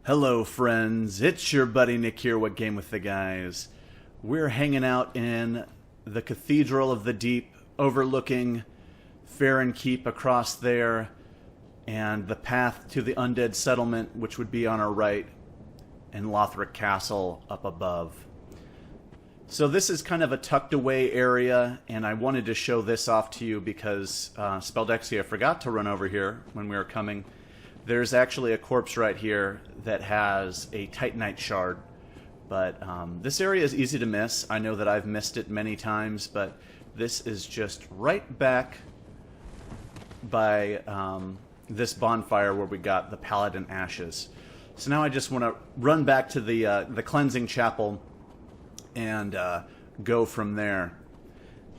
Hello friends, it's your buddy Nick here with Game with the Guys. We're hanging out in the Cathedral of the Deep, overlooking Farron Keep across there, and the path to the undead settlement, which would be on our right, and Lothric Castle up above. So this is kind of a tucked away area, and I wanted to show this off to you because Speldexia forgot to run over here when we were coming. There's actually a corpse right here that has a Titanite shard, but this area is easy to miss. I know that I've missed it many times, but this is just right back by this bonfire where we got the Paladin Ashes. So now I just want to run back to the cleansing chapel and go from there.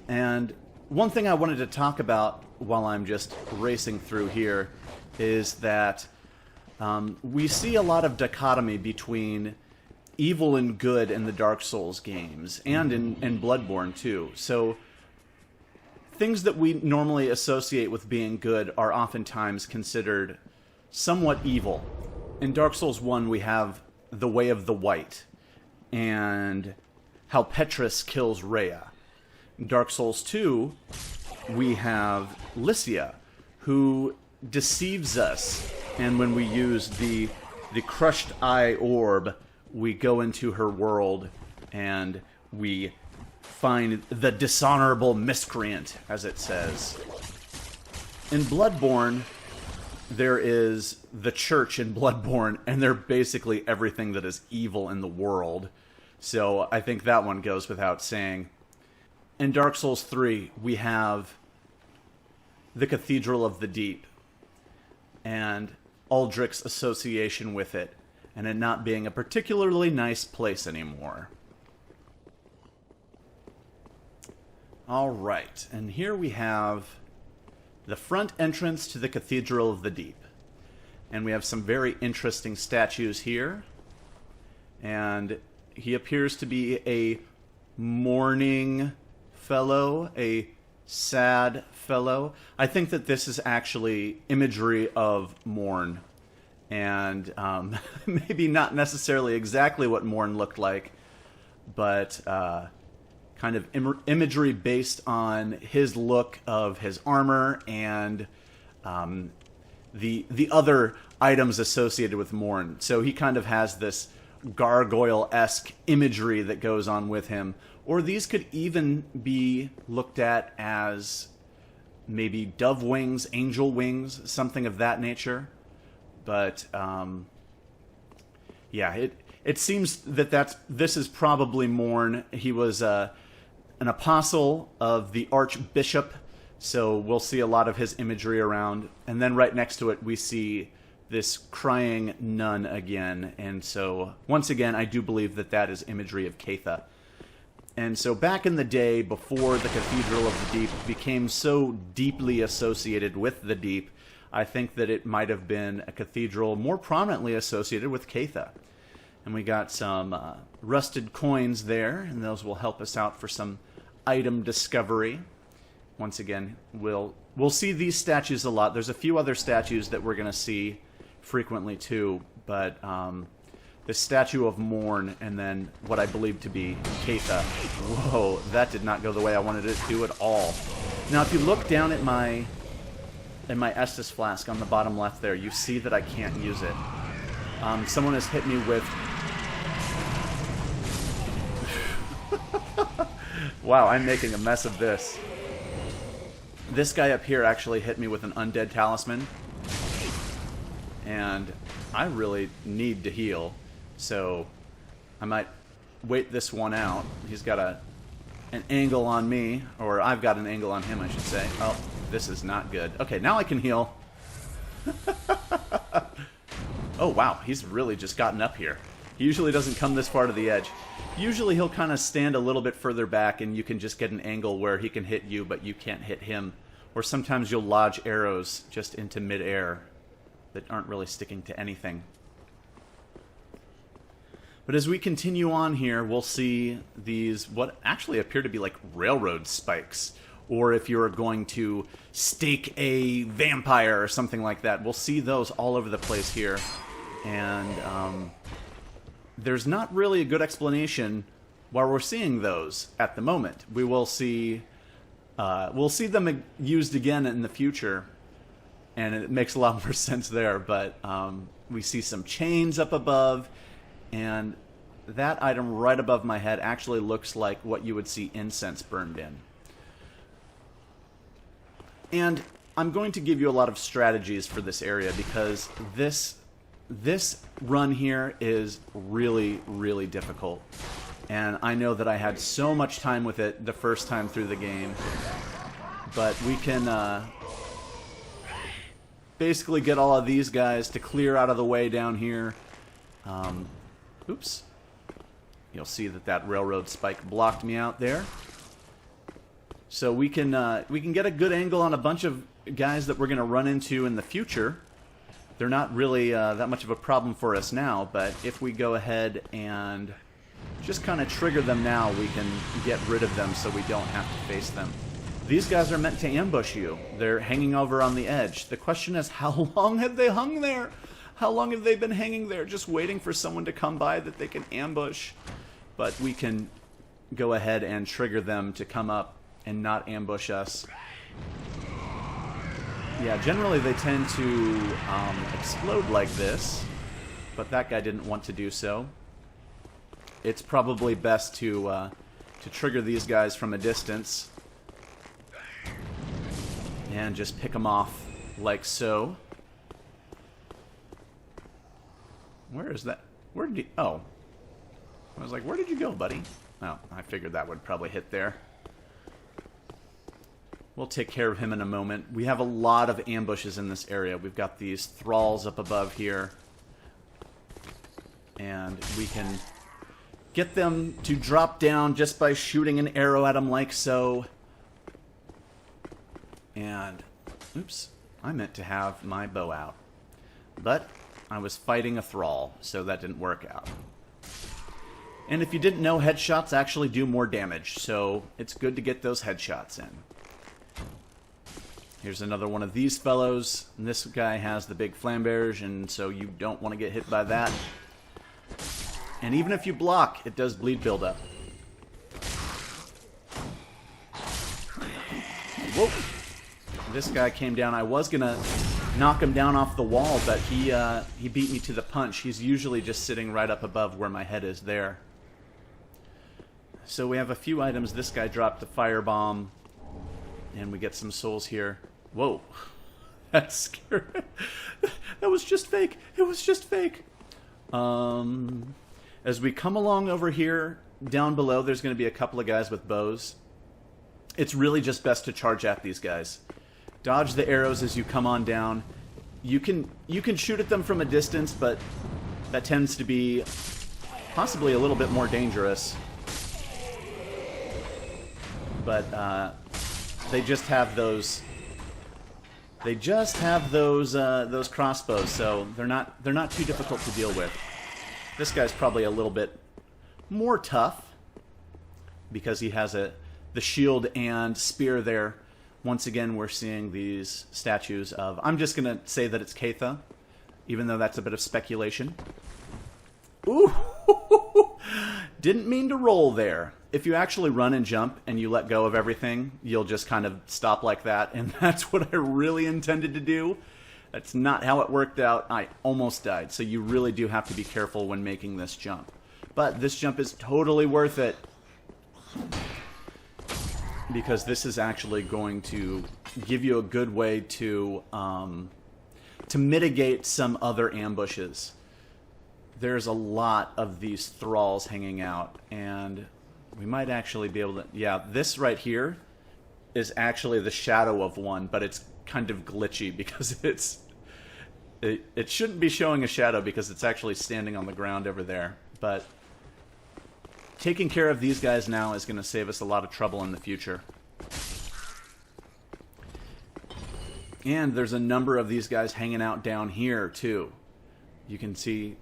And one thing I wanted to talk about while I'm just racing through here is that we see a lot of dichotomy between evil and good in the Dark Souls games, and in Bloodborne too. So things that we normally associate with being good are oftentimes considered somewhat evil. In Dark Souls 1 we have the Way of the White, and how Petrus kills Rhea. In Dark Souls 2 we have Lycia, who deceives us, and when we use the crushed eye orb, we go into her world and we find the dishonorable miscreant, as it says. In Bloodborne, there is the church in Bloodborne, and they're basically everything that is evil in the world. So I think that one goes without saying. In Dark Souls 3, we have the Cathedral of the Deep, and Aldrich's association with it, and it not being a particularly nice place anymore. Alright, and here we have the front entrance to the Cathedral of the Deep. And we have some very interesting statues here. And he appears to be a mourning fellow, a sad fellow. I think that this is actually imagery of Morn, and maybe not necessarily exactly what Morn looked like, but kind of imagery based on his look of his armor and the other items associated with Morn. So he kind of has this gargoyle-esque imagery that goes on with him. Or these could even be looked at as maybe dove wings, angel wings, something of that nature. But yeah, it seems that this is probably Morn. He was an apostle of the Archbishop, so we'll see a lot of his imagery around. And then right next to it, we see this crying nun again. And so once again, I do believe that that is imagery of Caitha. And so back in the day, before the Cathedral of the Deep became so deeply associated with the Deep, I think that it might have been a cathedral more prominently associated with Caitha. And we got some rusted coins there, and those will help us out for some item discovery. Once again, we'll see these statues a lot. There's a few other statues that we're going to see frequently too, but the statue of Morn, and then what I believe to be Caitha. Whoa, that did not go the way I wanted it to at all. Now, if you look down at my Estus flask on the bottom left there, you see that I can't use it. Someone has hit me with... Wow, I'm making a mess of this. This guy up here actually hit me with an undead talisman, and I really need to heal. So I might wait this one out. He's got an angle on me, or I've got an angle on him, I should say. Oh, this is not good. Okay, now I can heal. Oh, wow, he's really just gotten up here. He usually doesn't come this far to the edge. Usually he'll kind of stand a little bit further back, and you can just get an angle where he can hit you, but you can't hit him. Or sometimes you'll lodge arrows just into midair that aren't really sticking to anything. But as we continue on here, we'll see these, what actually appear to be like railroad spikes. Or if you're going to stake a vampire or something like that, we'll see those all over the place here. And there's not really a good explanation why we're seeing those at the moment. We will see, we'll see them used again in the future, and it makes a lot more sense there. But we see some chains up above, and that item right above my head actually looks like what you would see incense burned in. And I'm going to give you a lot of strategies for this area, because this run here is really, really difficult. And I know that I had so much time with it the first time through the game. But we can basically get all of these guys to clear out of the way down here. Oops. You'll see that railroad spike blocked me out there. So we can get a good angle on a bunch of guys that we're going to run into in the future. They're not really that much of a problem for us now, but if we go ahead and just kind of trigger them now, we can get rid of them so we don't have to face them. These guys are meant to ambush you. They're hanging over on the edge. The question is, how long have they hung there? How long have they been hanging there, just waiting for someone to come by that they can ambush? But we can go ahead and trigger them to come up and not ambush us. Yeah, generally they tend to explode like this, but that guy didn't want to do so. It's probably best to trigger these guys from a distance and just pick them off like so. Where is that? Where did he... Oh. I was like, where did you go, buddy? Oh, I figured that would probably hit there. We'll take care of him in a moment. We have a lot of ambushes in this area. We've got these thralls up above here. And we can get them to drop down just by shooting an arrow at them like so. And, oops, I meant to have my bow out. But I was fighting a thrall, so that didn't work out. And if you didn't know, headshots actually do more damage, so it's good to get those headshots in. Here's another one of these fellows. And this guy has the big flamberge, and so you don't want to get hit by that. And even if you block, it does bleed buildup. Whoa! This guy came down. I was going to knock him down off the wall, but he beat me to the punch. He's usually just sitting right up above where my head is there. So we have a few items. This guy dropped a firebomb, and we get some souls here. Whoa. That's scary. That was just fake. It was just fake. As we come along over here, down below, there's going to be a couple of guys with bows. It's really just best to charge at these guys. Dodge the arrows as you come on down. You can shoot at them from a distance, but that tends to be possibly a little bit more dangerous. But they just have those. They just have those crossbows, so they're not too difficult to deal with. This guy's probably a little bit more tough because he has the shield and spear there. Once again, we're seeing these statues of... I'm just going to say that it's Catha, even though that's a bit of speculation. Ooh! Didn't mean to roll there. If you actually run and jump and you let go of everything, you'll just kind of stop like that, and that's what I really intended to do. That's not how it worked out. I almost died, so you really do have to be careful when making this jump. But this jump is totally worth it, because this is actually going to give you a good way to mitigate some other ambushes. There's a lot of these thralls hanging out, and we might actually be able to... Yeah, this right here is actually the shadow of one, but it's kind of glitchy because it shouldn't be showing a shadow because it's actually standing on the ground over there. But taking care of these guys now is going to save us a lot of trouble in the future. And there's a number of these guys hanging out down here, too. You can see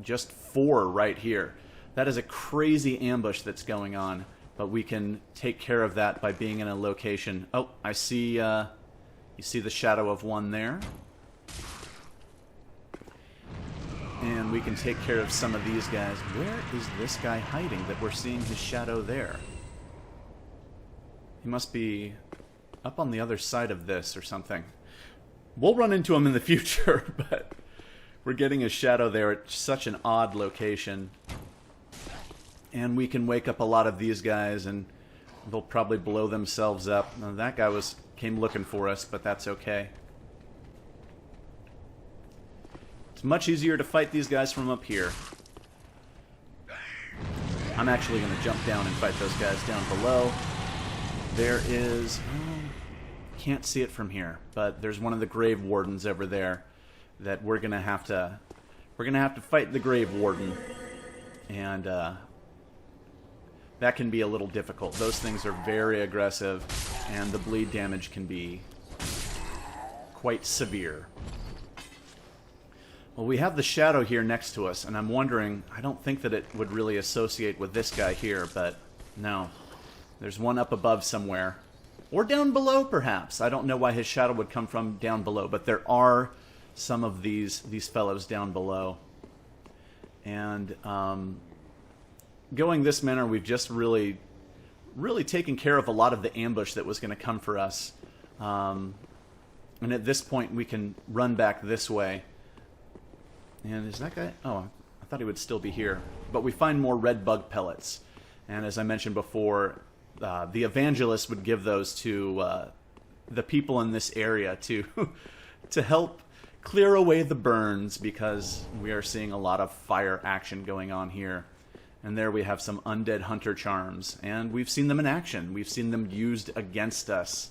just 4 right here. That is a crazy ambush that's going on, but we can take care of that by being in a location. Oh, I see, you see the shadow of one there. and we can take care of some of these guys. Where is this guy hiding that we're seeing his shadow there? He must be up on the other side of this or something. We'll run into him in the future, but we're getting his shadow there at such an odd location. And we can wake up a lot of these guys, and they'll probably blow themselves up. Now, that guy came looking for us, but that's okay. It's much easier to fight these guys from up here. I'm actually going to jump down and fight those guys down below. There is... can't see it from here, but there's one of the grave wardens over there that we're going to have to fight the grave warden. And that can be a little difficult. Those things are very aggressive, and the bleed damage can be quite severe. Well, we have the shadow here next to us, and I'm wondering, I don't think that it would really associate with this guy here, but no. There's one up above somewhere. Or down below, perhaps. I don't know why his shadow would come from down below, but there are some of these fellows down below. And going this manner, we've just really taken care of a lot of the ambush that was going to come for us. And at this point, we can run back this way. And is that guy? Oh, I thought he would still be here. But we find more red bug pellets. And as I mentioned before, the evangelist would give those to the people in this area to help clear away the burns, because we are seeing a lot of fire action going on here. And there we have some undead hunter charms, and we've seen them in action. We've seen them used against us.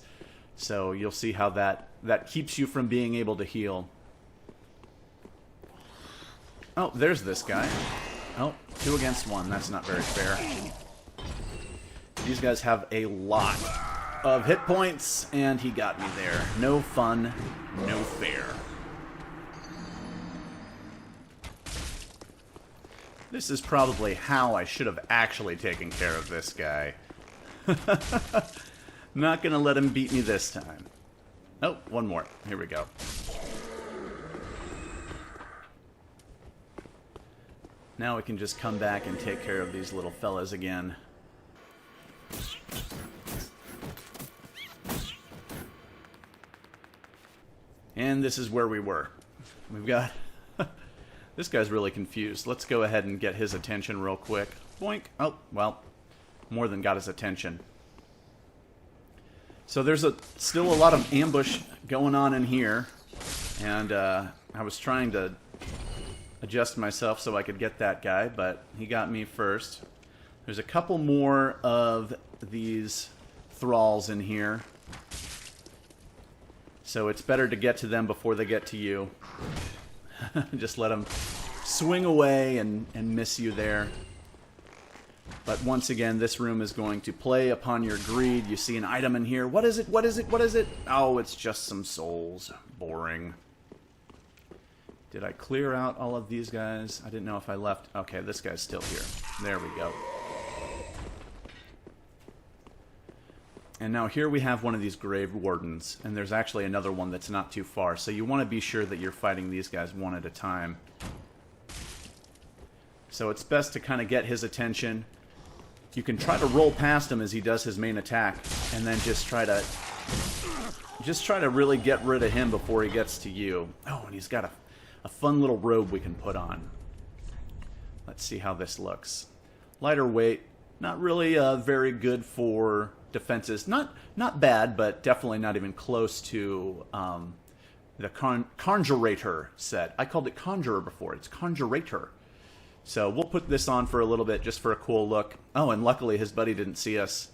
So you'll see how that keeps you from being able to heal. Oh, there's this guy. Oh, 2 against 1. That's not very fair. These guys have a lot of hit points, and he got me there. No fun, no fair. This is probably how I should have actually taken care of this guy. Not gonna let him beat me this time. Oh, one more. Here we go. Now we can just come back and take care of these little fellas again. And this is where we were. We've got... This guy's really confused. Let's go ahead and get his attention real quick. Boink. Oh, well, more than got his attention. So there's still a lot of ambush going on in here. And I was trying to adjust myself so I could get that guy, but he got me first. There's a couple more of these thralls in here. So it's better to get to them before they get to you. Just let them swing away and miss you there. But once again, this room is going to play upon your greed. You see an item in here. What is it? What is it? What is it? Oh, it's just some souls. Boring. Did I clear out all of these guys? I didn't know if I left. Okay, this guy's still here. There we go. And now here we have one of these grave wardens, and there's actually another one that's not too far. So you want to be sure that you're fighting these guys one at a time. So it's best to kind of get his attention. You can try to roll past him as he does his main attack, and then just try to really get rid of him before he gets to you. Oh, and he's got a fun little robe we can put on. Let's see how this looks. Lighter weight, not really very good for defenses. Not bad, but definitely not even close to the Conjurator set. I called it Conjurer before. It's Conjurator. So we'll put this on for a little bit just for a cool look. Oh, and luckily his buddy didn't see us.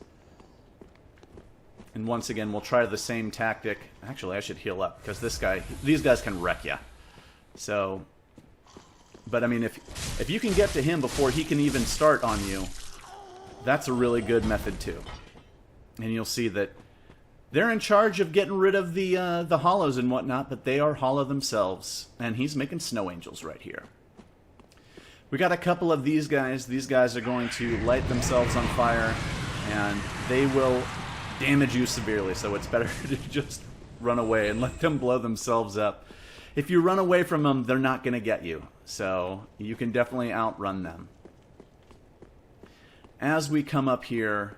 And once again, we'll try the same tactic. Actually, I should heal up, because these guys can wreck you. So, but I mean, if you can get to him before he can even start on you, that's a really good method too. And you'll see that they're in charge of getting rid of the hollows and whatnot, but they are hollow themselves. And he's making snow angels right here. We got a couple of these guys. These guys are going to light themselves on fire, and they will damage you severely. So it's better to just run away and let them blow themselves up. If you run away from them, they're not going to get you. So you can definitely outrun them. As we come up here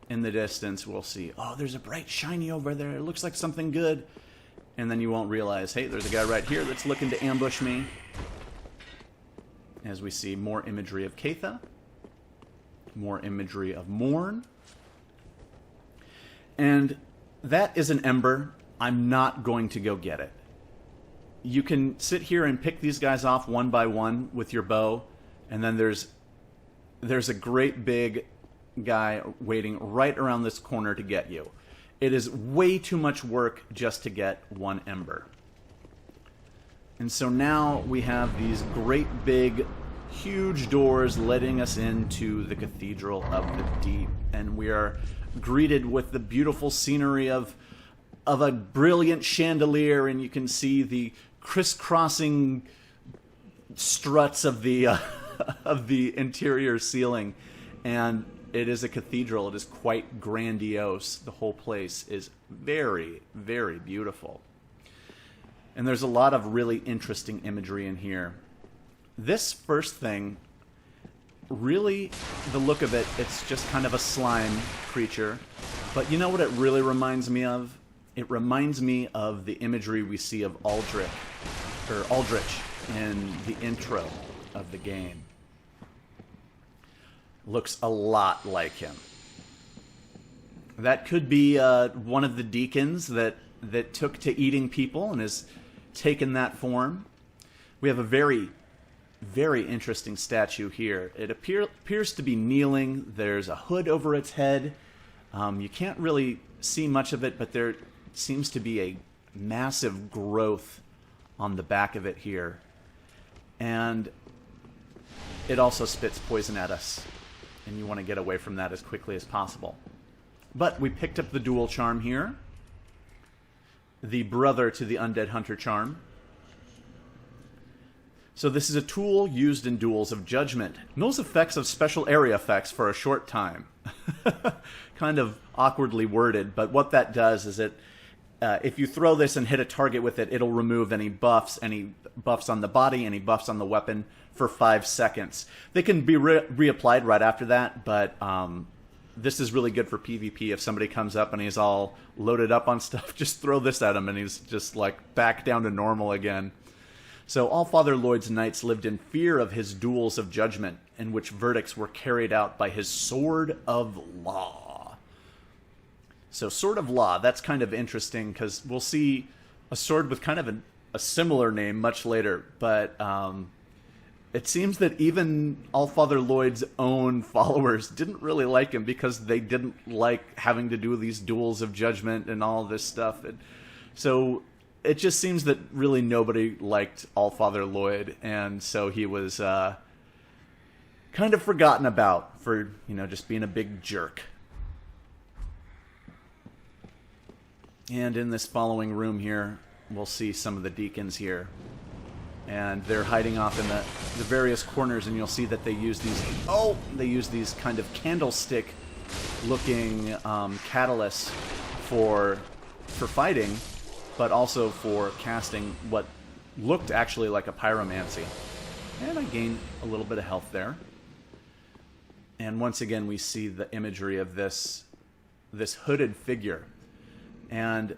in the distance, we'll see, oh, there's a bright shiny over there. It looks like something good. And then you won't realize, hey, there's a guy right here that's looking to ambush me. As we see more imagery of Catha. More imagery of Morn. And that is an ember. I'm not going to go get it. You can sit here and pick these guys off one by one with your bow, and then there's a great big guy waiting right around this corner to get you. It is way too much work just to get one ember. And so now we have these great big, huge doors letting us into the Cathedral of the Deep, and we are greeted with the beautiful scenery of a brilliant chandelier, and you can see the crisscrossing struts of the of the interior ceiling. And it is a cathedral. It is quite grandiose. The whole place is very, very beautiful. And there's a lot of really interesting imagery in here. This first thing, really, the look of it, it's just kind of a slime creature. But you know what it really reminds me of? It reminds me of the imagery we see of Aldrich in the intro of the game. Looks a lot like him. That could be one of the deacons that took to eating people and has taken that form. We have a very, very interesting statue here. It appears to be kneeling. There's a hood over its head. You can't really see much of it, but there seems to be a massive growth on the back of it here. And it also spits poison at us, and you want to get away from that as quickly as possible. But we picked up the dual charm here, the brother to the Undead Hunter charm. So this is a tool used in duels of judgment. Knows effects of special area effects for a short time. Kind of awkwardly worded, but what that does is if you throw this and hit a target with it, it'll remove any buffs on the body, any buffs on the weapon for 5 seconds. They can be reapplied right after that, but this is really good for PvP. If somebody comes up and he's all loaded up on stuff, just throw this at him and he's just like back down to normal again. So Allfather Lloyd's knights lived in fear of his duels of judgment, in which verdicts were carried out by his sword of law. So Sword of Law, that's kind of interesting because we'll see a sword with kind of a similar name much later, but it seems that even Allfather Lloyd's own followers didn't really like him because they didn't like having to do these duels of judgment and all this stuff. And so it just seems that really nobody liked Allfather Lloyd, and so he was kind of forgotten about for, just being a big jerk. And in this following room here, we'll see some of the deacons here. And they're hiding off in the various corners, and you'll see that they use these kind of candlestick-looking catalysts for fighting, but also for casting what looked actually like a pyromancy. And I gained a little bit of health there. And once again, we see the imagery of this hooded figure. And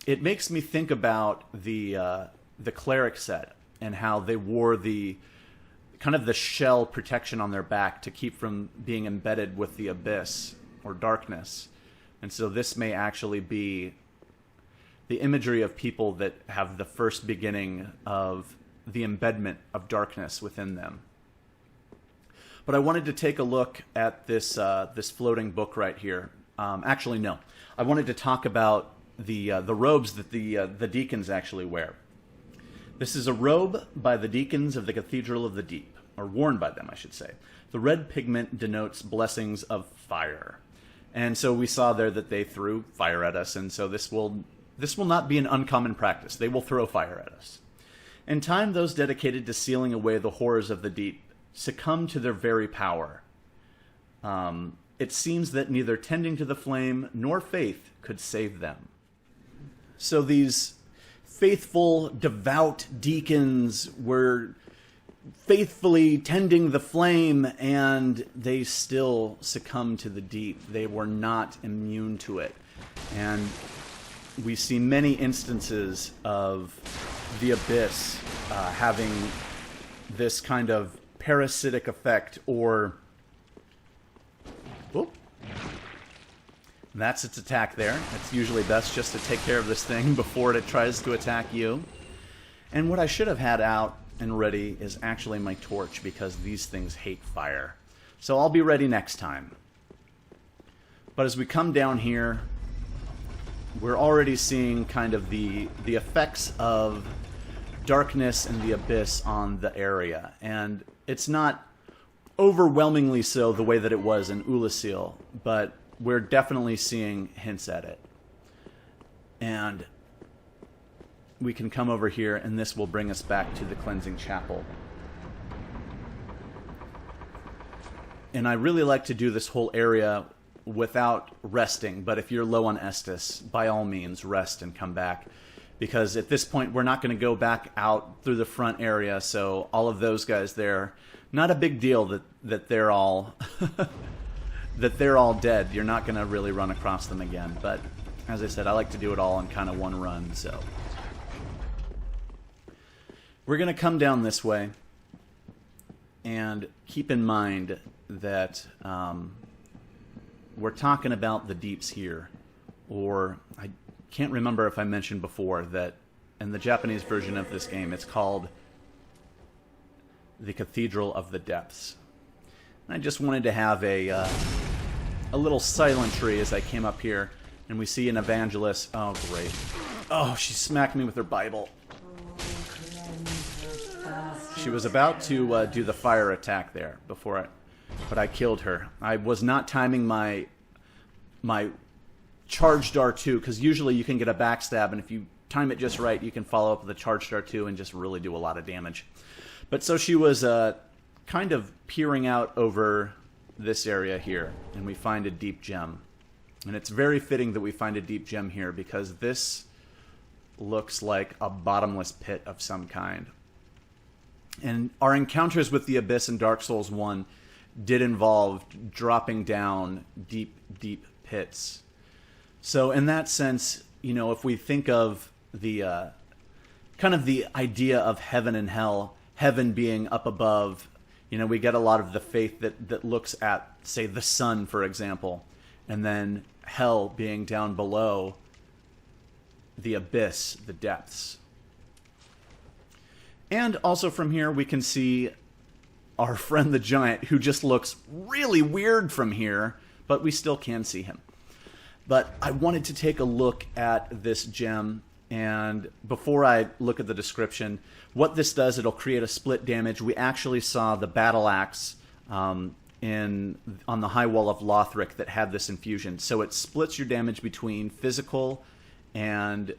it makes me think about the cleric set and how they wore the kind of the shell protection on their back to keep from being embedded with the abyss or darkness. And so this may actually be the imagery of people that have the first beginning of the embedment of darkness within them. But I wanted to take a look at this floating book right here. Actually, no. I wanted to talk about the robes that the deacons actually wear. This is a robe by the deacons of the Cathedral of the Deep, or worn by them, I should say. The red pigment denotes blessings of fire. And so we saw there that they threw fire at us, and so this will not be an uncommon practice. They will throw fire at us. In time, those dedicated to sealing away the horrors of the deep succumb to their very power. It seems that neither tending to the flame nor faith could save them. So these faithful, devout deacons were faithfully tending the flame, and they still succumbed to the deep. They were not immune to it. And we see many instances of the abyss having this kind of parasitic effect, or... Whoop. That's its attack there. It's usually best just to take care of this thing before it tries to attack you. And what I should have had out and ready is actually my torch, because these things hate fire. So I'll be ready next time. But as we come down here, we're already seeing kind of the effects of darkness and the abyss on the area. And it's not overwhelmingly so the way that it was in Ulasil, but we're definitely seeing hints at it. And we can come over here, and this will bring us back to the cleansing chapel. And I really like to do this whole area without resting, but if you're low on Estus, by all means rest and come back, because at this point we're not going to go back out through the front area, so all of those guys there, not a big deal that they're all that they're all dead. You're not going to really run across them again, but as I said, I like to do it all in kind of one run. So we're going to come down this way, and keep in mind that we're talking about the deeps here, or I can't remember if I mentioned before that in the Japanese version of this game it's called the Cathedral of the Depths. And I just wanted to have a little silentry as I came up here, and we see an evangelist. Oh great. Oh, she smacked me with her Bible. She was about to do the fire attack there but I killed her. I was not timing my charged R2, because usually you can get a backstab, and if you time it just right, you can follow up with a charged R2 and just really do a lot of damage. But so she was kind of peering out over this area here, and we find a deep gem. And it's very fitting that we find a deep gem here, because this looks like a bottomless pit of some kind. And our encounters with the Abyss in Dark Souls 1 did involve dropping down deep, deep pits. So in that sense, you know, if we think of the kind of the idea of heaven and hell, heaven being up above, you know, we get a lot of the faith that looks at, say, the sun, for example, and then hell being down below, the abyss, the depths. And also from here we can see our friend the giant, who just looks really weird from here, but we still can see him. But I wanted to take a look at this gem, and before I look at the description, what this does, it'll create a split damage. We actually saw the battle axe on the high wall of Lothric that had this infusion. So it splits your damage between physical and...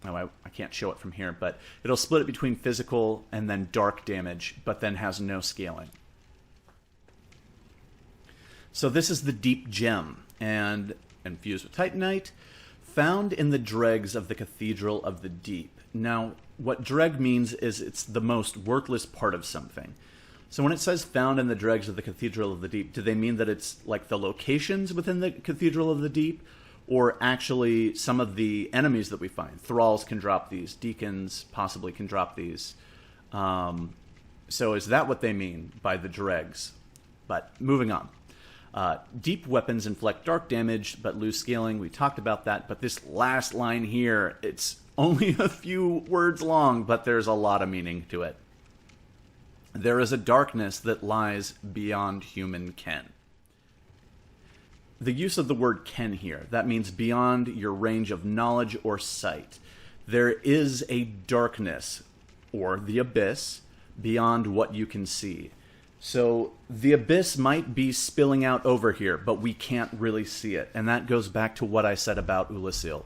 I can't show it from here, but it'll split it between physical and then dark damage, but then has no scaling. So this is the Deep Gem, and infused with Titanite, found in the dregs of the Cathedral of the Deep. Now, what dreg means is it's the most worthless part of something. So when it says found in the dregs of the Cathedral of the Deep, do they mean that it's like the locations within the Cathedral of the Deep? Or actually some of the enemies that we find? Thralls can drop these. Deacons possibly can drop these. So is that what they mean by the dregs? But moving on. Deep weapons inflict dark damage but lose scaling. We talked about that. But this last line here, it's only a few words long, but there's a lot of meaning to it. There is a darkness that lies beyond human ken. The use of the word ken here, that means beyond your range of knowledge or sight. There is a darkness, or the abyss, beyond what you can see. So the abyss might be spilling out over here, but we can't really see it. And that goes back to what I said about Ulasil,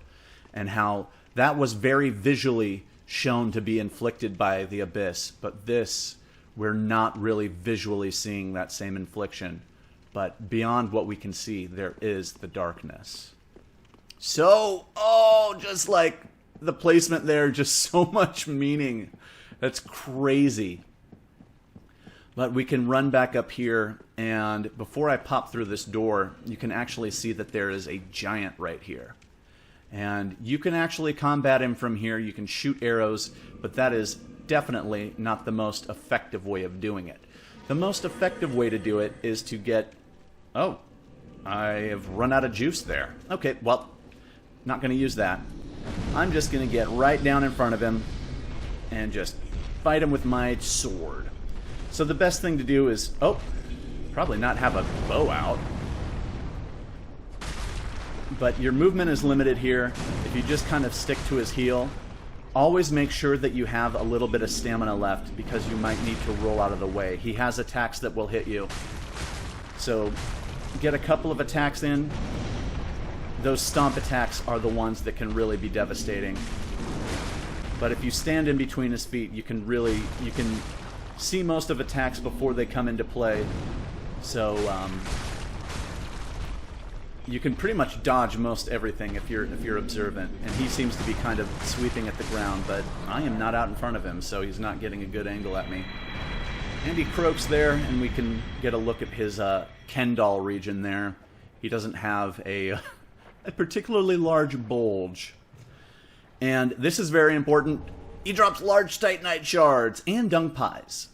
and how that was very visually shown to be inflicted by the abyss. But this, we're not really visually seeing that same infliction. But beyond what we can see, there is the darkness. So, oh, just like the placement there, just so much meaning. That's crazy. But we can run back up here, and before I pop through this door, you can actually see that there is a giant right here. And you can actually combat him from here. You can shoot arrows, but that is definitely not the most effective way of doing it. The most effective way to do it is to get... Oh, I have run out of juice there. Okay, well, not going to use that. I'm just going to get right down in front of him and just fight him with my sword. So the best thing to do is, oh, probably not have a bow out. But your movement is limited here. If you just kind of stick to his heel, always make sure that you have a little bit of stamina left because you might need to roll out of the way. He has attacks that will hit you. So get a couple of attacks in. Those stomp attacks are the ones that can really be devastating. But if you stand in between his feet, you can see most of attacks before they come into play. So you can pretty much dodge most everything if you're observant. And he seems to be kind of sweeping at the ground, but I am not out in front of him, so he's not getting a good angle at me. And he croaks there, and we can get a look at his Kendall region there. He doesn't have a particularly large bulge. And this is very important. He drops large titanite shards and dung pies.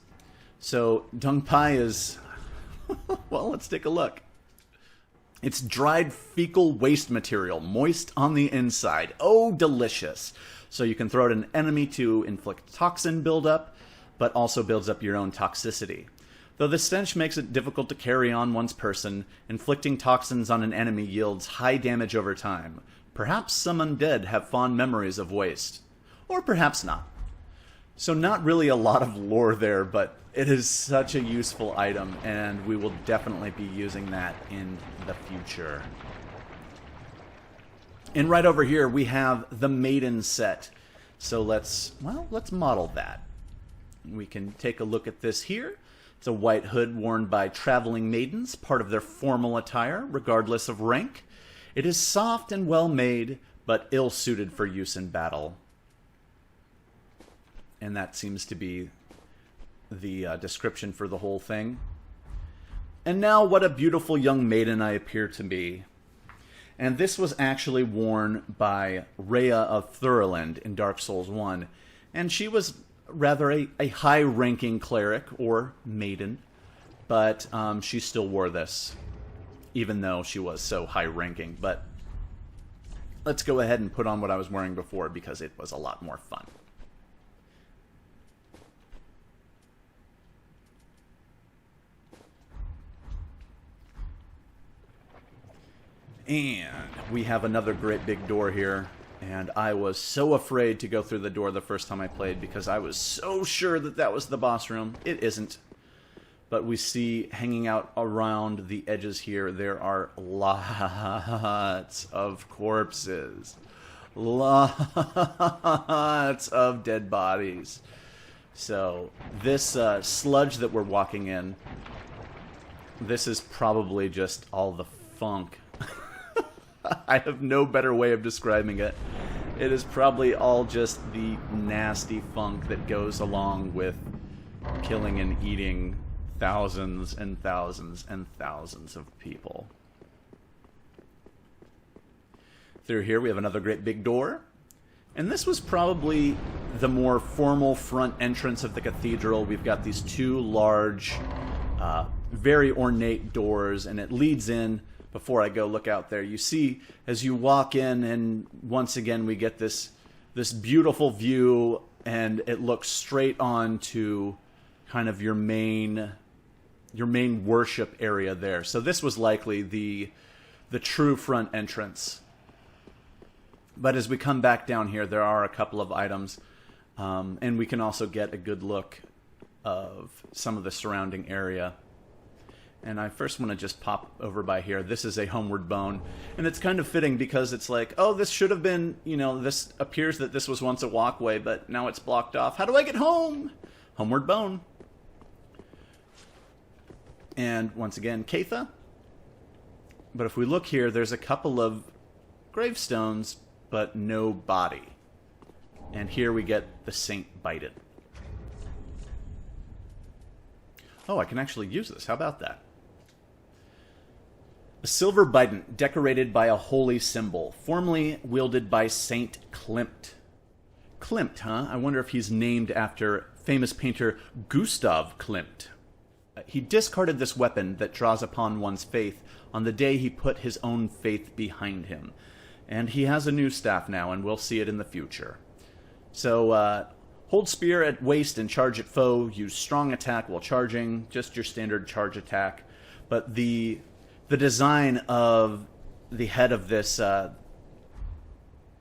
So dung pie is... well, let's take a look. It's dried fecal waste material, moist on the inside. Oh, delicious. So you can throw it at an enemy to inflict toxin buildup, but also builds up your own toxicity. Though the stench makes it difficult to carry on one's person, inflicting toxins on an enemy yields high damage over time. Perhaps some undead have fond memories of waste. Or perhaps not. So not really a lot of lore there, but it is such a useful item, and we will definitely be using that in the future. And right over here we have the Maiden set. So let's model that. We can take a look at this here. It's a white hood worn by traveling maidens, part of their formal attire, regardless of rank. It is soft and well made, but ill-suited for use in battle. And that seems to be the description for the whole thing. And now, what a beautiful young maiden I appear to be. And this was actually worn by Rhea of Thurland in Dark Souls 1. And she was rather a high-ranking cleric, or maiden. But she still wore this, even though she was so high-ranking. But let's go ahead and put on what I was wearing before, because it was a lot more fun. And we have another great big door here, and I was so afraid to go through the door the first time I played because I was so sure that that was the boss room. It isn't. But we see hanging out around the edges here, there are lots of corpses. Lots of dead bodies. So this sludge that we're walking in, this is probably just all the funk. I have no better way of describing it. It is probably all just the nasty funk that goes along with killing and eating thousands and thousands and thousands of people. Through here we have another great big door. And this was probably the more formal front entrance of the cathedral. We've got these two large, very ornate doors, and it leads in. Before I go look out there, you see as you walk in, and once again we get this beautiful view, and it looks straight on to kind of your main worship area there. So this was likely the true front entrance. But as we come back down here, there are a couple of items, and we can also get a good look of some of the surrounding area. And I first want to just pop over by here. This is a homeward bone. And it's kind of fitting because it's like, oh, this should have been, this appears that this was once a walkway, but now it's blocked off. How do I get home? Homeward bone. And once again, Catha. But if we look here, there's a couple of gravestones, but no body. And here we get the Saint Bited. Oh, I can actually use this. How about that? A silver bident decorated by a holy symbol, formerly wielded by Saint Klimt. Klimt, huh? I wonder if he's named after famous painter Gustav Klimt. He discarded this weapon that draws upon one's faith on the day he put his own faith behind him. And he has a new staff now, and we'll see it in the future. So, hold spear at waist and charge at foe. Use strong attack while charging. Just your standard charge attack. But the design of the head of this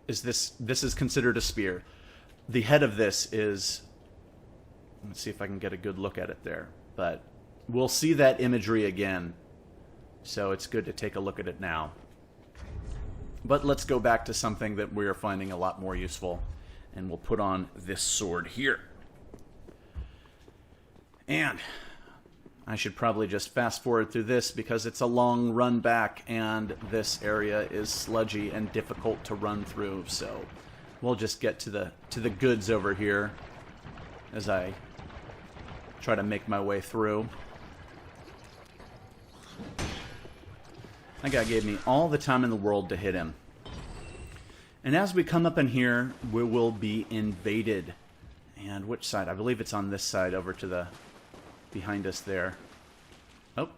is considered a spear. The head of this is... Let's see if I can get a good look at it there. But we'll see that imagery again. So it's good to take a look at it now. But let's go back to something that we're finding a lot more useful. And we'll put on this sword here. And I should probably just fast forward through this because it's a long run back and this area is sludgy and difficult to run through. So we'll just get to the goods over here as I try to make my way through. That guy gave me all the time in the world to hit him. And as we come up in here, we will be invaded. And which side? I believe it's on this side over to the... behind us there. Oh,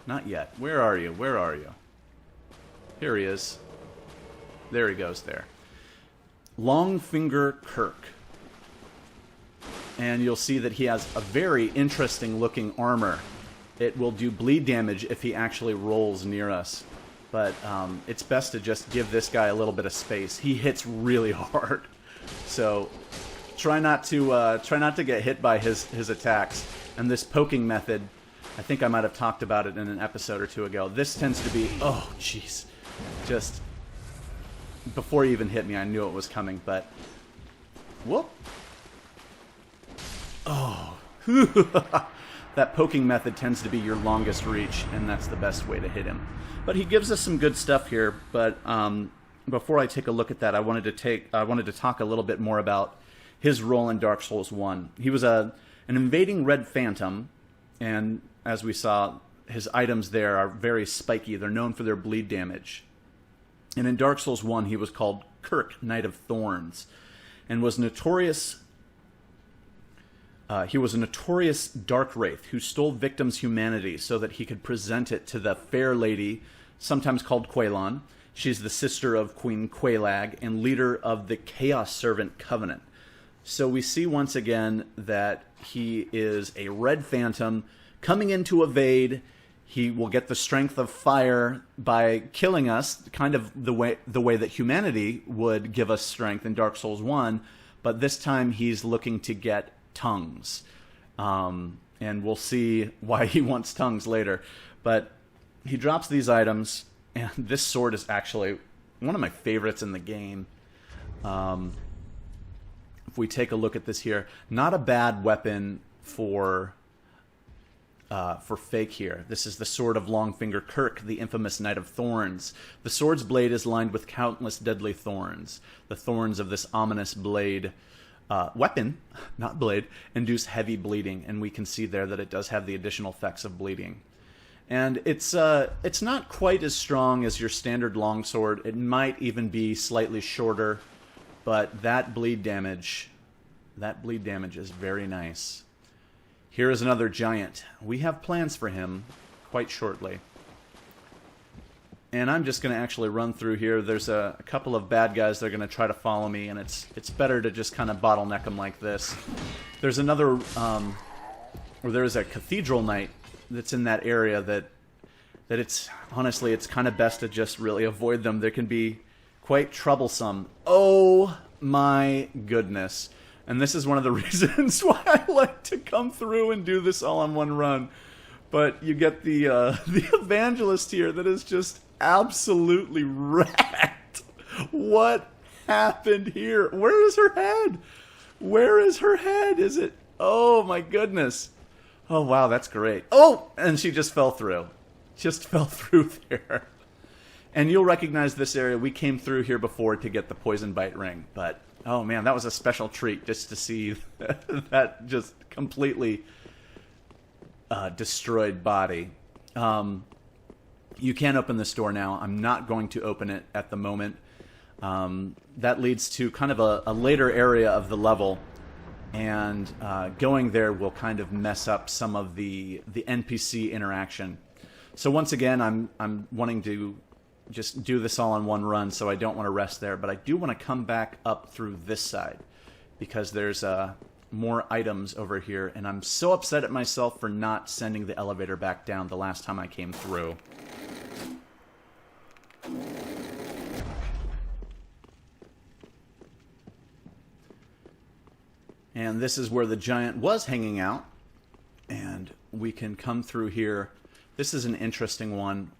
not yet. Where are you? Where are you? Here he is. There he goes there. Longfinger Kirk. And you'll see that he has a very interesting looking armor. It will do bleed damage if he actually rolls near us. But it's best to just give this guy a little bit of space. He hits really hard. So try not to get hit by his attacks. And this poking method, I think I might have talked about it in an episode or two ago. This tends to be, oh jeez, just before he even hit me, I knew it was coming. But whoop, oh, that poking method tends to be your longest reach, and that's the best way to hit him. But he gives us some good stuff here. But before I take a look at that, I wanted to talk a little bit more about his role in Dark Souls 1. He was an invading red phantom, and as we saw, his items there are very spiky. They're known for their bleed damage. And in Dark Souls 1, he was called Kirk, Knight of Thorns, and was notorious. He was a notorious dark wraith who stole victims' humanity so that he could present it to the fair lady, sometimes called Quaylon. She's the sister of Queen Quaylag and leader of the Chaos Servant Covenant. So we see once again that he is a red phantom coming in to evade. He will get the strength of fire by killing us, kind of the way that humanity would give us strength in Dark Souls 1, but this time he's looking to get tongues. And we'll see why he wants tongues later. But he drops these items, and this sword is actually one of my favorites in the game. If we take a look at this here, not a bad weapon for fake here. This is the sword of Longfinger Kirk, the infamous Knight of Thorns. The sword's blade is lined with countless deadly thorns. The thorns of this ominous blade, weapon, not blade, induce heavy bleeding, and we can see there that it does have the additional effects of bleeding. And it's not quite as strong as your standard longsword. It might even be slightly shorter, but that bleed damage is very nice. Here is another giant. We have plans for him quite shortly. And I'm just going to actually run through here. There's a couple of bad guys that are going to try to follow me, and it's better to just kind of bottleneck them like this. There's another, or there's a Cathedral Knight that's in that area that it's, honestly, it's kind of best to just really avoid them. They can be quite troublesome. Oh my goodness. And this is one of the reasons why I like to come through and do this all on one run. But you get the evangelist here that is just absolutely wrecked. What happened here? Where is her head? Where is her head? Is it? Oh my goodness. Oh wow, that's great. Oh, and she just fell through. Just fell through there. And you'll recognize this area. We came through here before to get the poison bite ring, but oh man, that was a special treat just to see that just completely destroyed body. You can open this door now. I'm not going to open it at the moment. That leads to kind of a later area of the level, and going there will kind of mess up some of the NPC interaction. So once again, I'm wanting to just do this all in one run, so I don't want to rest there, but I do want to come back up through this side because there's more items over here, and I'm so upset at myself for not sending the elevator back down the last time I came through. And this is where the giant was hanging out, and we can come through here. This is an interesting one.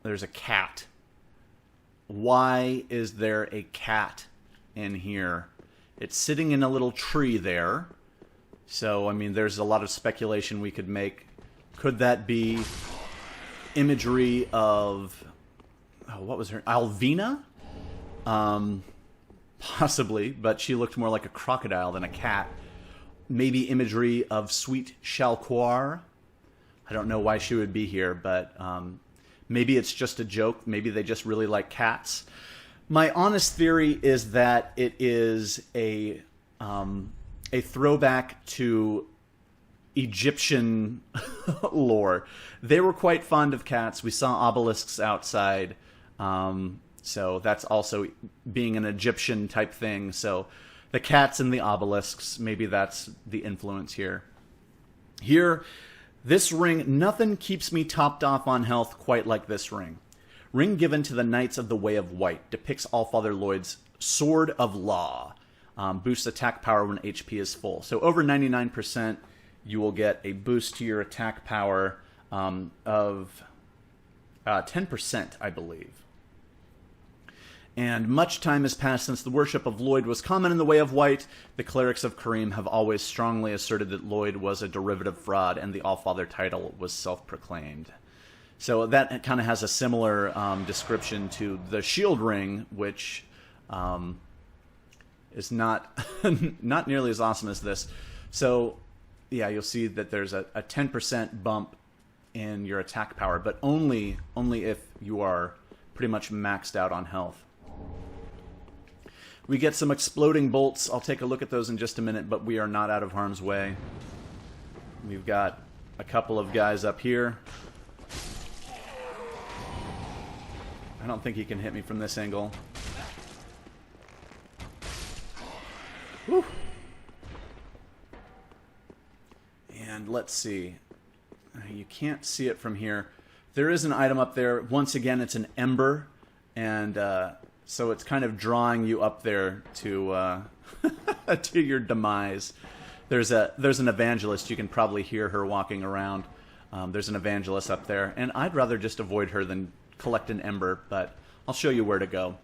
There's a cat. Why is there a cat in here? It's sitting in a little tree there. So, I mean, there's a lot of speculation we could make. Could that be imagery of... Oh, what was her... Alvina? Possibly, but she looked more like a crocodile than a cat. Maybe imagery of sweet Chalcoir. I don't know why she would be here, but maybe it's just a joke. Maybe they just really like cats. My honest theory is that it is a throwback to Egyptian lore. They were quite fond of cats. We saw obelisks outside. So that's also being an Egyptian type thing. So the cats and the obelisks, maybe that's the influence here. Here, this ring, nothing keeps me topped off on health quite like this ring. Ring given to the Knights of the Way of White depicts Allfather Lloyd's Sword of Law. Boosts attack power when HP is full. So over 99%, you will get a boost to your attack power of 10%, I believe. And much time has passed since the worship of Lloyd was common in the Way of White. The clerics of Kareem have always strongly asserted that Lloyd was a derivative fraud and the Allfather title was self-proclaimed. So that kind of has a similar description to the shield ring, which is not not nearly as awesome as this. So yeah, you'll see that there's a 10% bump in your attack power, but only if you are pretty much maxed out on health. We get some exploding bolts. I'll take a look at those in just a minute, but we are not out of harm's way. We've got a couple of guys up here. I don't think he can hit me from this angle. Whew. And let's see. You can't see it from here. There is an item up there. Once again, it's an ember, and so it's kind of drawing you up there to to your demise. There's an evangelist. You can probably hear her walking around. There's an evangelist up there, and I'd rather just avoid her than collect an ember, but I'll show you where to go.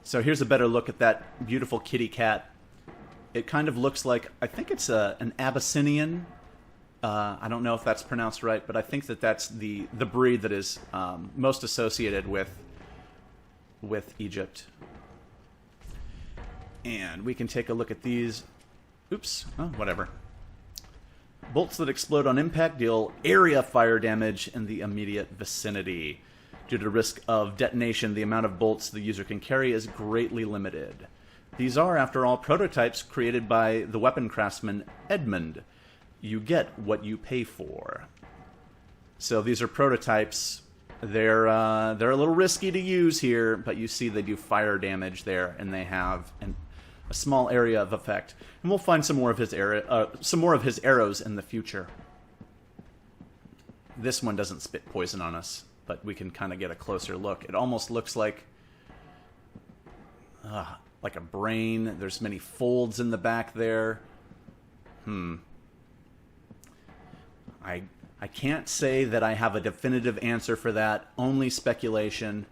So here's a better look at that beautiful kitty cat. It kind of looks like, I think it's an Abyssinian. I don't know if that's pronounced right, but I think that that's the breed that is most associated with Egypt. And we can take a look at these. Oops, oh, whatever. Bolts that explode on impact deal area fire damage in the immediate vicinity. Due to the risk of detonation, the amount of bolts the user can carry is greatly limited. These are, after all, prototypes created by the weapon craftsman Edmund. You get what you pay for. So these are prototypes. They're a little risky to use here, but you see they do fire damage there, and they have a small area of effect. And we'll find some more of his arrows in the future. This one doesn't spit poison on us, but we can kind of get a closer look. It almost looks like a brain. There's many folds in the back there. I can't say that I have a definitive answer for that. Only speculation.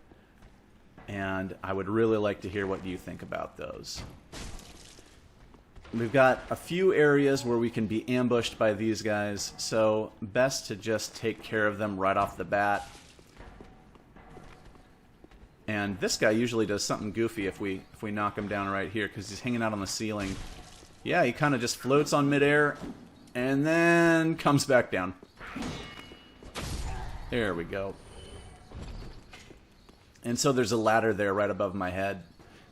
And I would really like to hear what you think about those. We've got a few areas where we can be ambushed by these guys, so best to just take care of them right off the bat. And this guy usually does something goofy if we knock him down right here, because he's hanging out on the ceiling. Yeah, he kind of just floats on midair and then comes back down. There we go. And so there's a ladder there right above my head.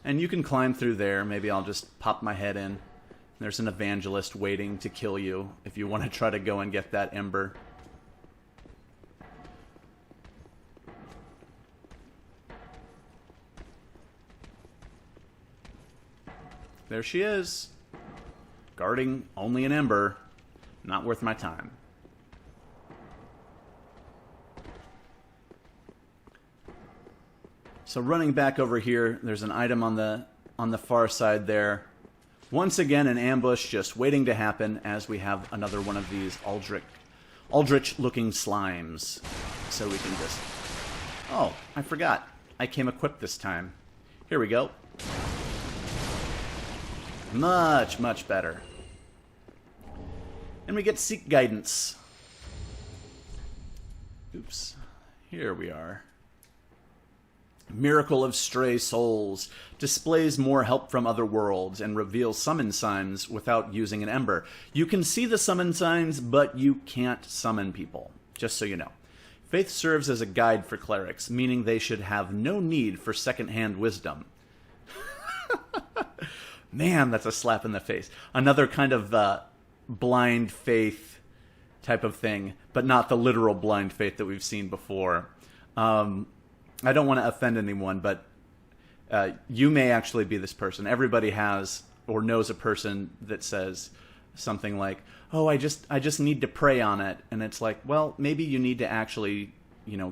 And you can climb through there. Maybe I'll just pop my head in. There's an evangelist waiting to kill you if you want to try to go and get that ember. There she is. Guarding only an ember. Not worth my time. So running back over here, there's an item on the far side there. Once again, an ambush just waiting to happen as we have another one of these Aldrich-looking slimes. So we can just... Oh, I forgot. I came equipped this time. Here we go. Much, much better. And we get Seek Guidance. Oops. Here we are. Miracle of Stray Souls. Displays more help from other worlds and reveals summon signs without using an ember. You can see the summon signs, but you can't summon people. Just so you know. Faith serves as a guide for clerics, meaning they should have no need for second-hand wisdom. Man, that's a slap in the face. Another kind of blind faith type of thing, but not the literal blind faith that we've seen before. I don't want to offend anyone, but you may actually be this person. Everybody has or knows a person that says something like, "Oh, I just need to pray on it," and it's like, well, maybe you need to actually,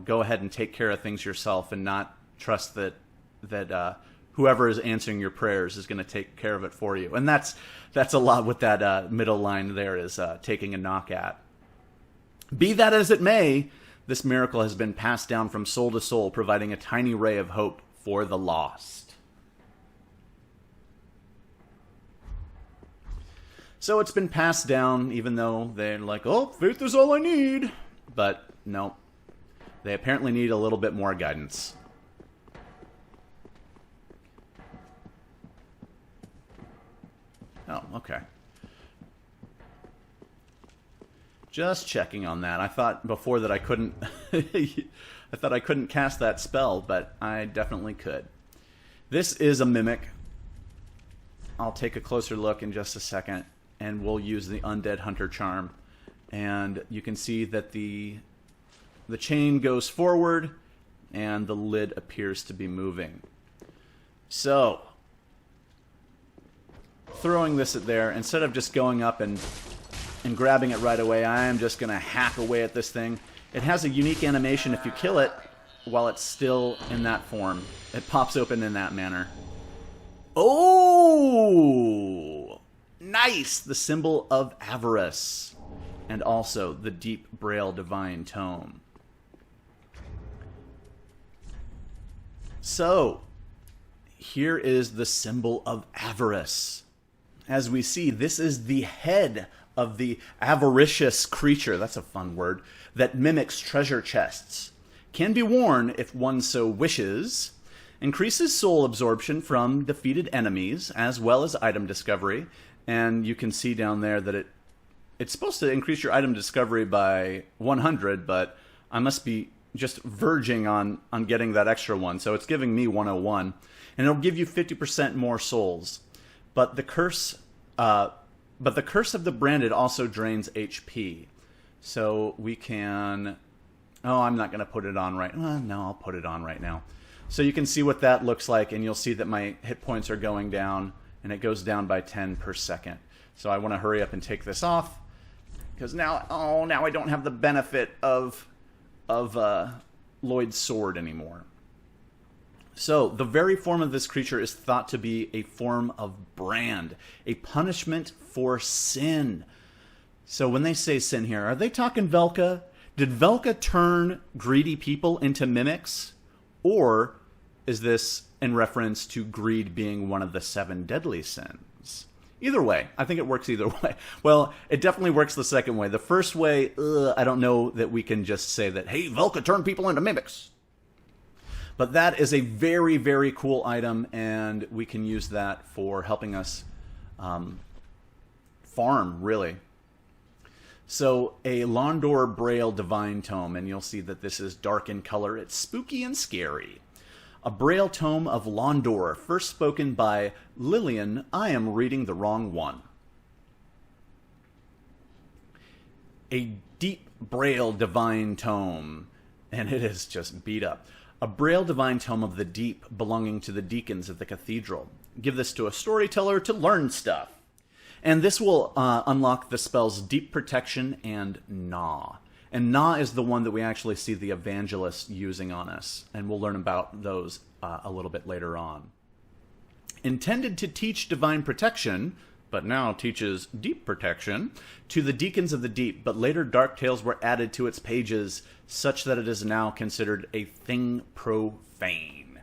go ahead and take care of things yourself and not trust that whoever is answering your prayers is going to take care of it for you. And that's a lot what that middle line there is taking a knock at. Be that as it may, this miracle has been passed down from soul to soul, providing a tiny ray of hope for the lost. So it's been passed down, even though they're like, oh, faith is all I need. But no, they apparently need a little bit more guidance. Oh, okay. Just checking on that. I thought before that I couldn't I thought I couldn't cast that spell, but I definitely could. This is a mimic. I'll take a closer look in just a second, and we'll use the Undead Hunter charm. And you can see that the chain goes forward and the lid appears to be moving. So, throwing this at there, instead of just going up and grabbing it right away, I am just going to hack away at this thing. It has a unique animation if you kill it while it's still in that form. It pops open in that manner. Oh! Nice! The symbol of avarice. And also the deep Braille divine tome. So, here is the symbol of avarice. As we see, this is the head of the avaricious creature, that's a fun word, that mimics treasure chests. Can be worn if one so wishes. Increases soul absorption from defeated enemies, as well as item discovery. And you can see down there that it's supposed to increase your item discovery by 100, but I must be just verging on getting that extra one. So it's giving me 101. And it'll give you 50% more souls. But the curse of the branded also drains HP. So we can... Oh, I'm not going to put it on right... Well, no, I'll put it on right now. So you can see what that looks like, and you'll see that my hit points are going down, and it goes down by 10 per second. So I want to hurry up and take this off, because now I don't have the benefit of Lloyd's sword anymore. So, the very form of this creature is thought to be a form of brand, a punishment for sin. So when they say sin here, are they talking Velka? Did Velka turn greedy people into mimics? Or is this in reference to greed being one of the 7 deadly sins? Either way, I think it works either way. Well, it definitely works the second way. The first way, I don't know that we can just say that, hey, Velka turned people into mimics. But that is a very, very cool item, and we can use that for helping us farm, really. So a Londor Braille Divine Tome, and you'll see that this is dark in color. It's spooky and scary. A Braille Tome of Londor, first spoken by Lillian. I am reading the wrong one. A Deep Braille Divine Tome, and it is just beat up. A Braille Divine Tome of the Deep, belonging to the deacons of the Cathedral. Give this to a storyteller to learn stuff. And this will unlock the spells Deep Protection and Gnaw. And Gnaw is the one that we actually see the evangelist using on us. And we'll learn about those a little bit later on. Intended to teach Divine Protection, but now teaches Deep Protection, to the deacons of the deep, but later dark tales were added to its pages, such that it is now considered a thing profane.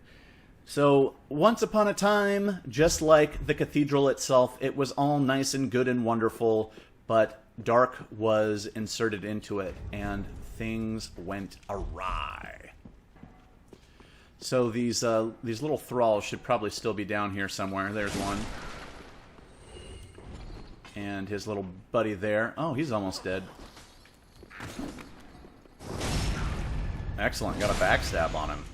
So, once upon a time, just like the cathedral itself, it was all nice and good and wonderful, but dark was inserted into it, and things went awry. So these little thralls should probably still be down here somewhere. There's one. And his little buddy there. Oh, he's almost dead. Excellent, got a backstab on him.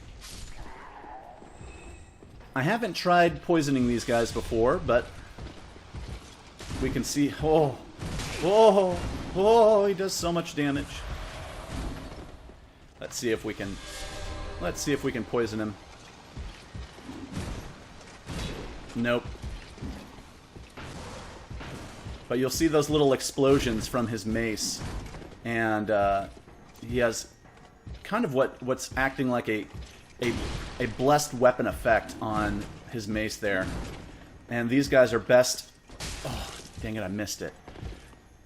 I haven't tried poisoning these guys before, but we can see... Oh, he does so much damage. Let's see if we can poison him. Nope. But you'll see those little explosions from his mace, and he has kind of what's acting like a blessed weapon effect on his mace there. And these guys are best... Oh, dang it, I missed it.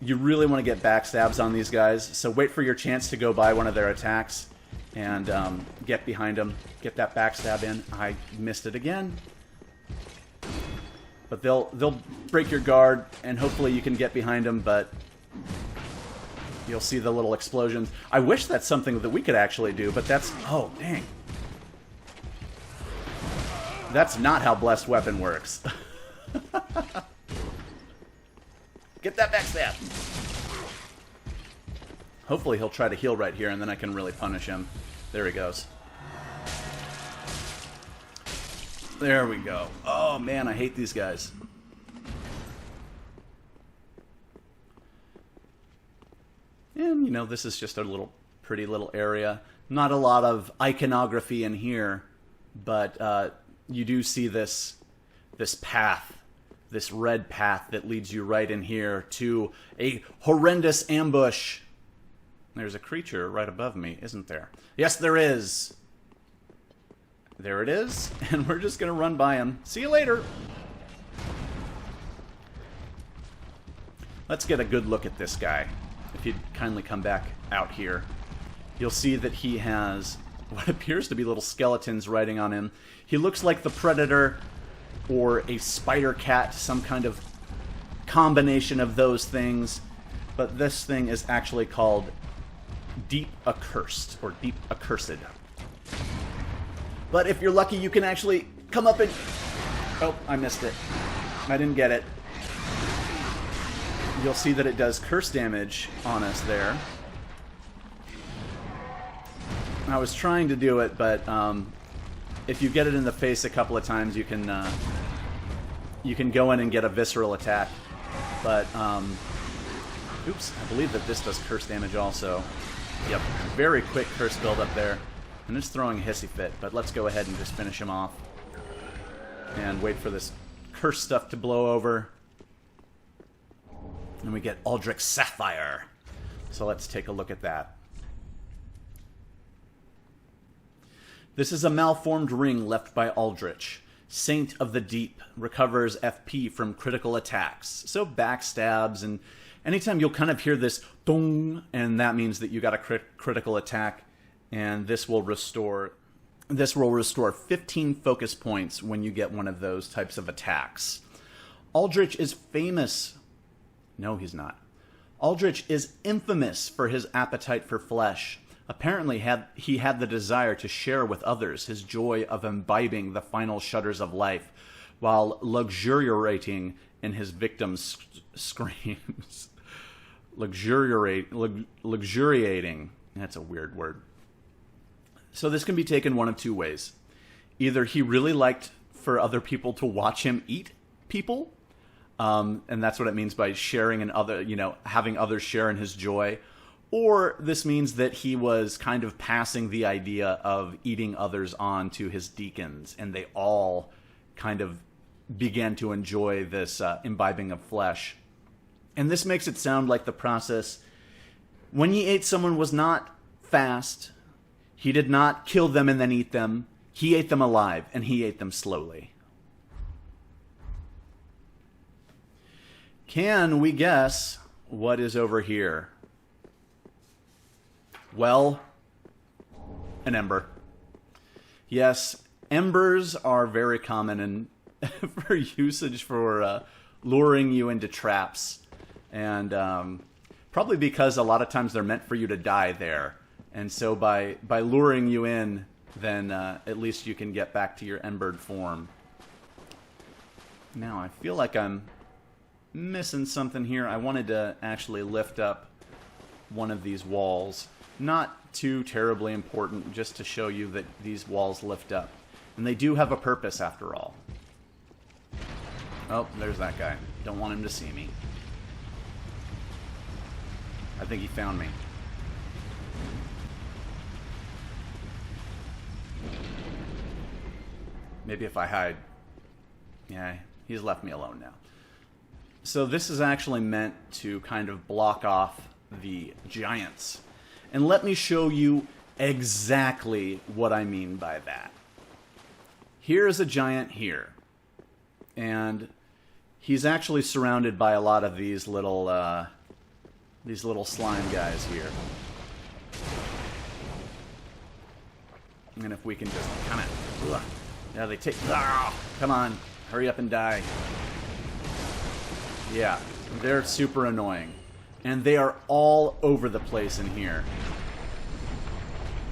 You really want to get backstabs on these guys, so wait for your chance to go by one of their attacks and get behind them, get that backstab in. I missed it again. But they'll break your guard, and hopefully you can get behind them, but you'll see the little explosions. I wish that's something that we could actually do, but that's... Oh, dang. That's not how Blessed Weapon works. Get that backstab! Hopefully he'll try to heal right here, and then I can really punish him. There he goes. There we go. Oh, man, I hate these guys. And, you know, this is just a pretty little area. Not a lot of iconography in here, but you do see this path, this red path that leads you right in here to a horrendous ambush. There's a creature right above me, isn't there? Yes, there is. There it is, and we're just going to run by him. See you later. Let's get a good look at this guy. If you'd kindly come back out here, you'll see that he has what appears to be little skeletons riding on him. He looks like the Predator or a spider cat, some kind of combination of those things. But this thing is actually called Deep Accursed, or Deep Accursed. But if you're lucky, you can actually come up and... Oh, I missed it. I didn't get it. You'll see that it does curse damage on us there. I was trying to do it, but if you get it in the face a couple of times, you can go in and get a visceral attack. But, oops, I believe that this does curse damage also. Yep, very quick curse build up there. And it's throwing a hissy fit, but let's go ahead and just finish him off. And wait for this curse stuff to blow over. And we get Aldrich Sapphire. So let's take a look at that. This is a malformed ring left by Aldrich. Saint of the Deep recovers FP from critical attacks. So backstabs, and anytime you'll kind of hear this dong, and that means that you got a critical attack. And this will restore 15 focus points when you get one of those types of attacks. Aldrich is famous. No, he's not. Aldrich is infamous for his appetite for flesh. Apparently he had the desire to share with others his joy of imbibing the final shudders of life while luxuriating in his victims' screams. Luxuriating. That's a weird word. So this can be taken one of two ways. Either he really liked for other people to watch him eat people, and that's what it means by sharing and having others share in his joy. Or this means that he was kind of passing the idea of eating others on to his deacons, and they all kind of began to enjoy this imbibing of flesh. And this makes it sound like the process, when he ate someone, was not fast. He did not kill them and then eat them. He ate them alive, and he ate them slowly. Can we guess what is over here? Well, an ember. Yes, embers are very common in for usage for luring you into traps. And probably because a lot of times they're meant for you to die there. And so by luring you in, then at least you can get back to your embered form. Now, I feel like I'm missing something here. I wanted to actually lift up one of these walls. Not too terribly important, just to show you that these walls lift up. And they do have a purpose, after all. Oh, there's that guy. Don't want him to see me. I think he found me. Maybe if I hide. Yeah, he's left me alone now. So this is actually meant to kind of block off the giants. And let me show you exactly what I mean by that. Here is a giant here. And he's actually surrounded by a lot of these little slime guys here. And if we can just kind of... Yeah, they take... Come on, hurry up and die. Yeah, they're super annoying. And they are all over the place in here.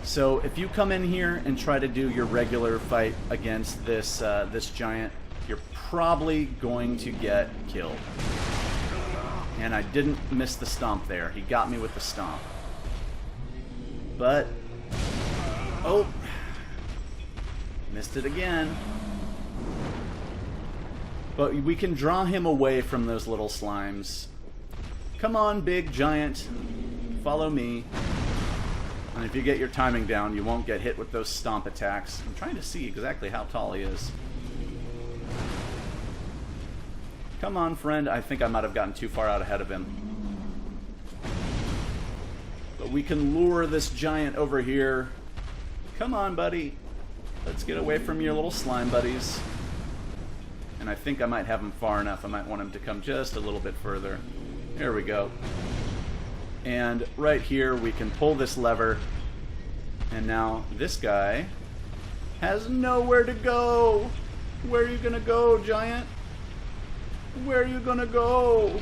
So if you come in here and try to do your regular fight against this this giant, you're probably going to get killed. And I didn't miss the stomp there. He got me with the stomp. But... Oh! Missed it again. But we can draw him away from those little slimes. Come on, big giant. Follow me. And if you get your timing down, you won't get hit with those stomp attacks. I'm trying to see exactly how tall he is. Come on, friend. I think I might have gotten too far out ahead of him. But we can lure this giant over here. Come on, buddy. Let's get away from your little slime buddies. And I think I might have him far enough. I might want him to come just a little bit further. There we go. And right here we can pull this lever. And now this guy has nowhere to go. Where are you gonna go, giant? Where are you gonna go?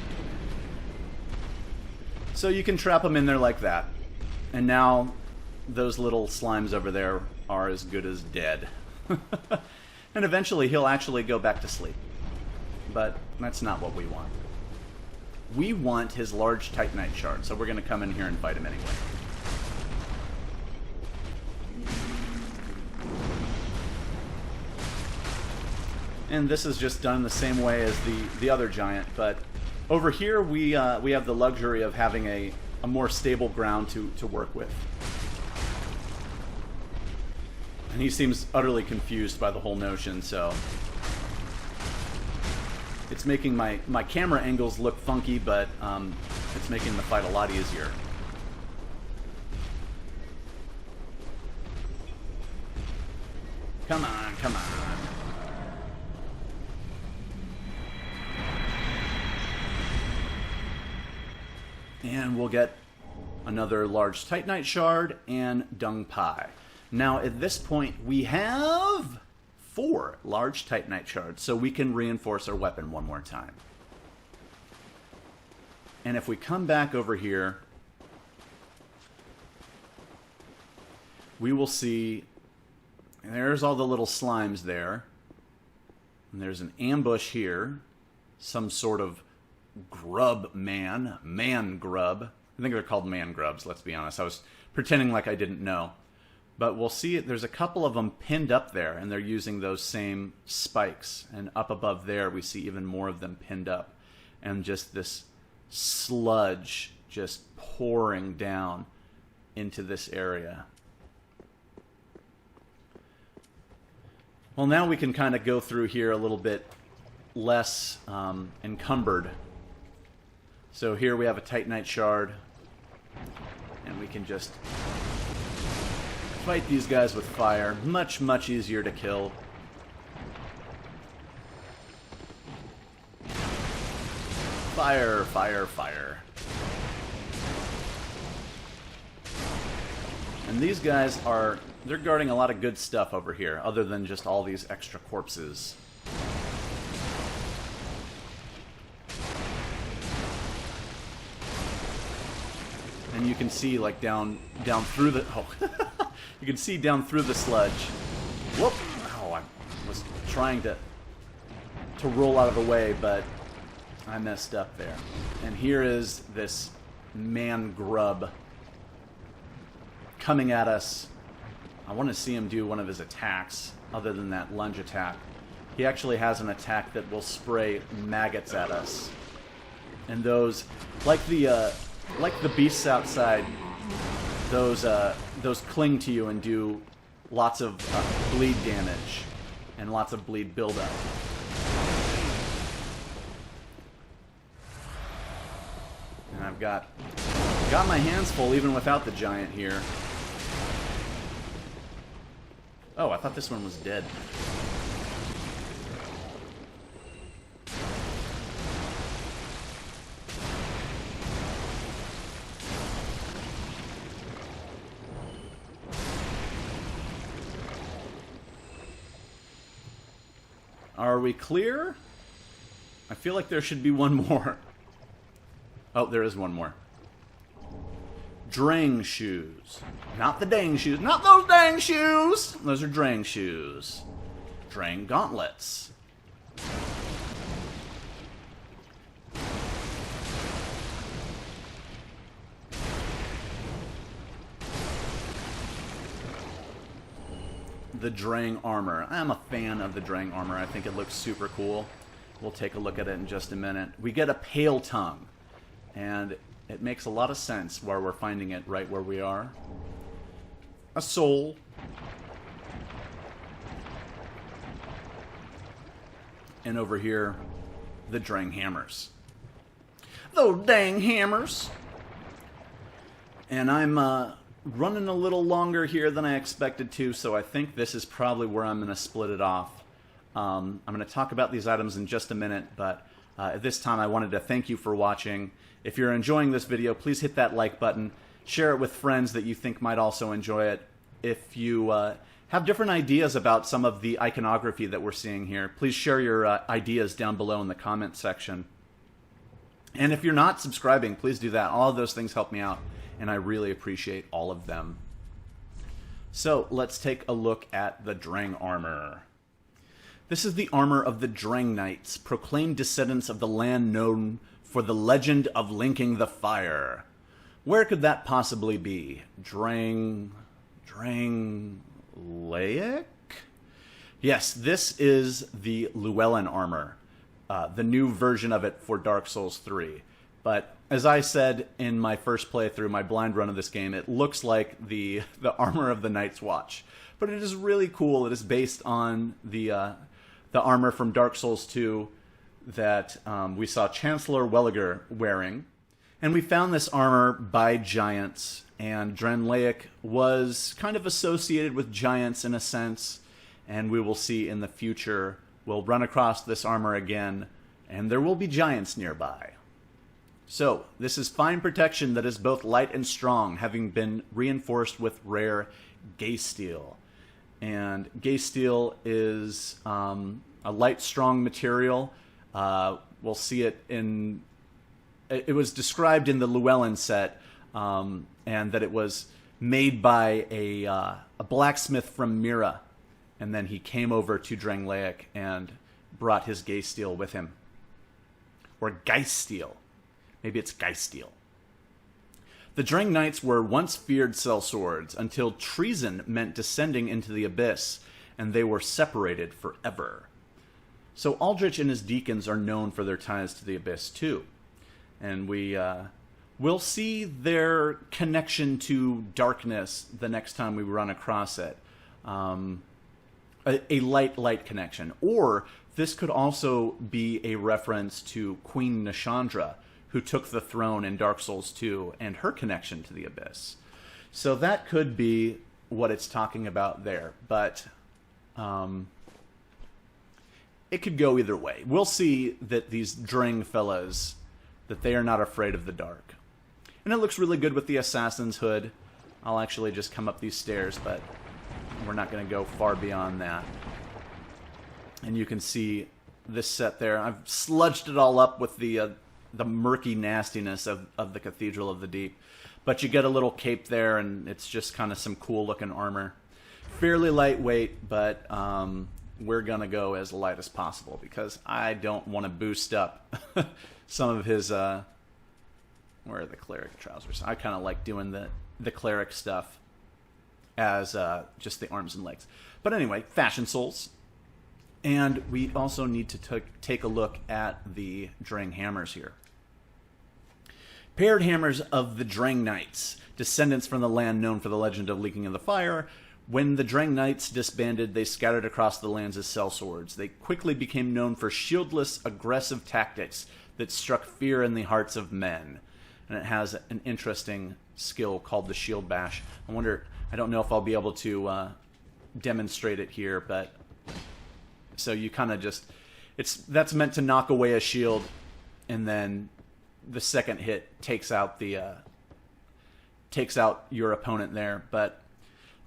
So you can trap him in there like that. And now those little slimes over there are as good as dead. And eventually he'll actually go back to sleep. But that's not what we want. We want his large Titanite shard, so we're going to come in here and fight him anyway. And this is just done the same way as the other giant, but over here we have the luxury of having a more stable ground to work with. And he seems utterly confused by the whole notion, so... It's making my camera angles look funky, but it's making the fight a lot easier. Come on, come on. And we'll get another large Titanite shard and dung pie. Now, at this point, we have 4 large Titanite shards, so we can reinforce our weapon one more time. And if we come back over here, we will see, there's all the little slimes there. And there's an ambush here. Some sort of grub man grub. I think they're called man grubs, let's be honest. I was pretending like I didn't know. But we'll see there's a couple of them pinned up there, and they're using those same spikes. And up above there, we see even more of them pinned up. And just this sludge just pouring down into this area. Well, now we can kind of go through here a little bit less encumbered. So here we have a Titanite shard, and we can just fight these guys with fire. Much, much easier to kill. Fire, fire, fire. And these guys they're guarding a lot of good stuff over here, other than just all these extra corpses. And you can see, like, down through the... Oh. You can see down through the sludge. Whoop! Oh, I was trying to roll out of the way, but I messed up there. And here is this man grub coming at us. I want to see him do one of his attacks, other than that lunge attack. He actually has an attack that will spray maggots at us. And those, like the beasts outside, those cling to you and do lots of bleed damage and lots of bleed buildup. And I've got my hands full even without the giant here. Oh, I thought this one was dead. Are we clear? I feel like there should be one more. Oh, there is one more. Drang shoes. Not the dang shoes. Not those dang shoes! Those are drang shoes. Drang gauntlets. The Drang armor. I'm a fan of the Drang armor. I think it looks super cool. We'll take a look at it in just a minute. We get a pale tongue, and it makes a lot of sense where we're finding it right where we are. A soul. And over here, the Drang hammers. Those dang hammers! And I'm running a little longer here than I expected to, so I think this is probably where I'm going to split it off. I'm going to talk about these items in just a minute, but at this time I wanted to thank you for watching. If you're enjoying this video, please hit that like button. Share it with friends that you think might also enjoy it. If you have different ideas about some of the iconography that we're seeing here, please share your ideas down below in the comment section. And if you're not subscribing, please do that. All of those things help me out, and I really appreciate all of them. So let's take a look at the Drang armor. This is the armor of the Drang Knights, proclaimed descendants of the land known for the legend of linking the fire. Where could that possibly be? Drang Laic? Yes, this is the Llewellyn armor, the new version of it for Dark Souls 3. But as I said in my first playthrough, my blind run of this game, it looks like the armor of the Night's Watch. But it is really cool. It is based on the armor from Dark Souls 2 that we saw Chancellor Welliger wearing. And we found this armor by giants, and Drangleic was kind of associated with giants in a sense, and we will see in the future we'll run across this armor again, and there will be giants nearby. So, this is fine protection that is both light and strong, having been reinforced with rare gay steel. And gay steel is a light, strong material. We'll see it in... It was described in the Llewellyn set, and that it was made by a blacksmith from Mira, and then he came over to Drangleic and brought his Geisteel with him. Or Geisteel. Maybe it's Geisteel. The Drang Knights were once feared sellswords until treason meant descending into the abyss, and they were separated forever. So Aldrich and his deacons are known for their ties to the abyss too. And we'll see their connection to darkness the next time we run across it. A light connection. Or this could also be a reference to Queen Nashandra, who took the throne in Dark Souls 2, and her connection to the abyss. So that could be what it's talking about there. But it could go either way. We'll see that these Drang fellas, that they are not afraid of the dark. And it looks really good with the Assassin's Hood. I'll actually just come up these stairs, but we're not going to go far beyond that. And you can see this set there. I've sludged it all up with the murky nastiness of the Cathedral of the Deep. But you get a little cape there, and it's just kind of some cool-looking armor. Fairly lightweight, but we're going to go as light as possible because I don't want to boost up some of his... where are the cleric trousers? I kind of like doing the cleric stuff as just the arms and legs. But anyway, Fashion Souls. And we also need to take a look at the Drang Hammers here. Paired hammers of the Drang Knights, descendants from the land known for the legend of Leaking of the Fire. When the Drang Knights disbanded, they scattered across the lands as sellswords. They quickly became known for shieldless, aggressive tactics that struck fear in the hearts of men. And it has an interesting skill called the Shield Bash. I don't know if I'll be able to demonstrate it here, but so you kind of just, that's meant to knock away a shield, and then the second hit takes out your opponent there. But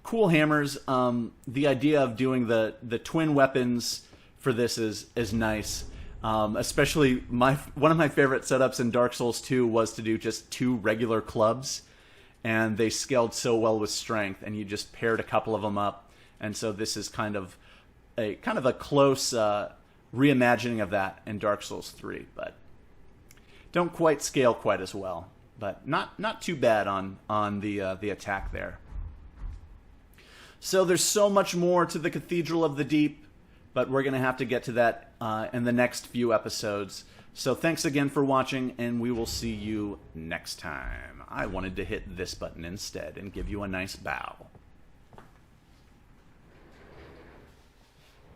cool hammers. The idea of doing the twin weapons for this is nice. Especially one of my favorite setups in Dark Souls 2 was to do just two regular clubs, and they scaled so well with strength, and you just paired a couple of them up. And so this is kind of a close reimagining of that in Dark Souls 3, but don't quite scale quite as well. But not too bad on the attack there. So there's so much more to the Cathedral of the Deep, but we're going to have to get to that in the next few episodes. So thanks again for watching, and we will see you next time. I wanted to hit this button instead and give you a nice bow.